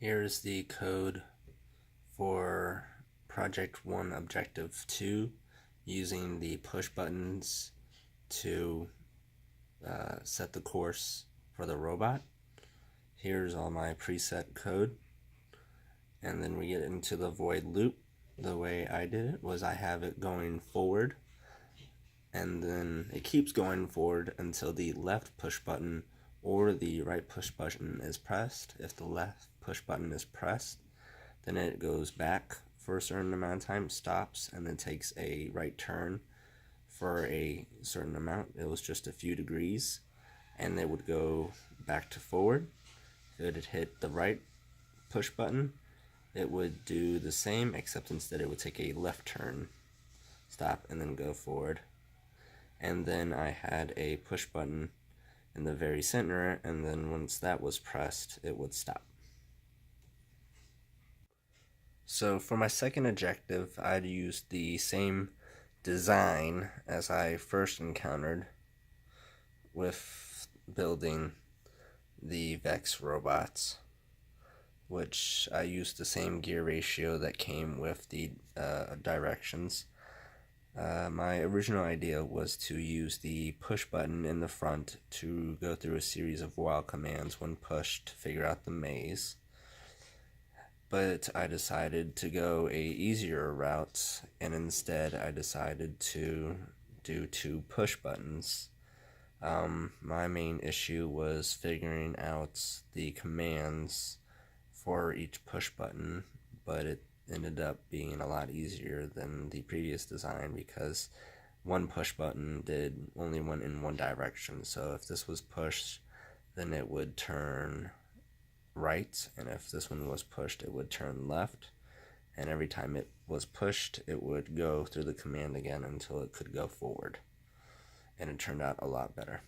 Here's the code for Project 1 Objective 2 using the push buttons to set the course for the robot. Here's all my preset code, and then we get into the void loop. The way I did it was I have it going forward, and then it keeps going forward until the left push button or the right push button is pressed. If the left push button is pressed, then it goes back for a certain amount of time, stops, and then takes a right turn for a certain amount. It was just a few degrees, and it would go back to forward. If it had hit the right push button, it would do the same, except instead it would take a left turn, stop, and then go forward. And then I had a push button in the very center, and then once that was pressed, it would stop. So for my second objective, I'd used the same design as I first encountered with building the Vex robots, which I used the same gear ratio that came with the directions. My original idea was to use the push button in the front to go through a series of while commands when pushed to figure out the maze. But I decided to go a easier route, and instead I decided to do 2 push buttons. My main issue was figuring out the commands for each push button, but it ended up being a lot easier than the previous design because one push button only went in one direction. So if this was pushed, then it would turn right, and if this one was pushed, it would turn left, and every time it was pushed, it would go through the command again until it could go forward, and it turned out a lot better.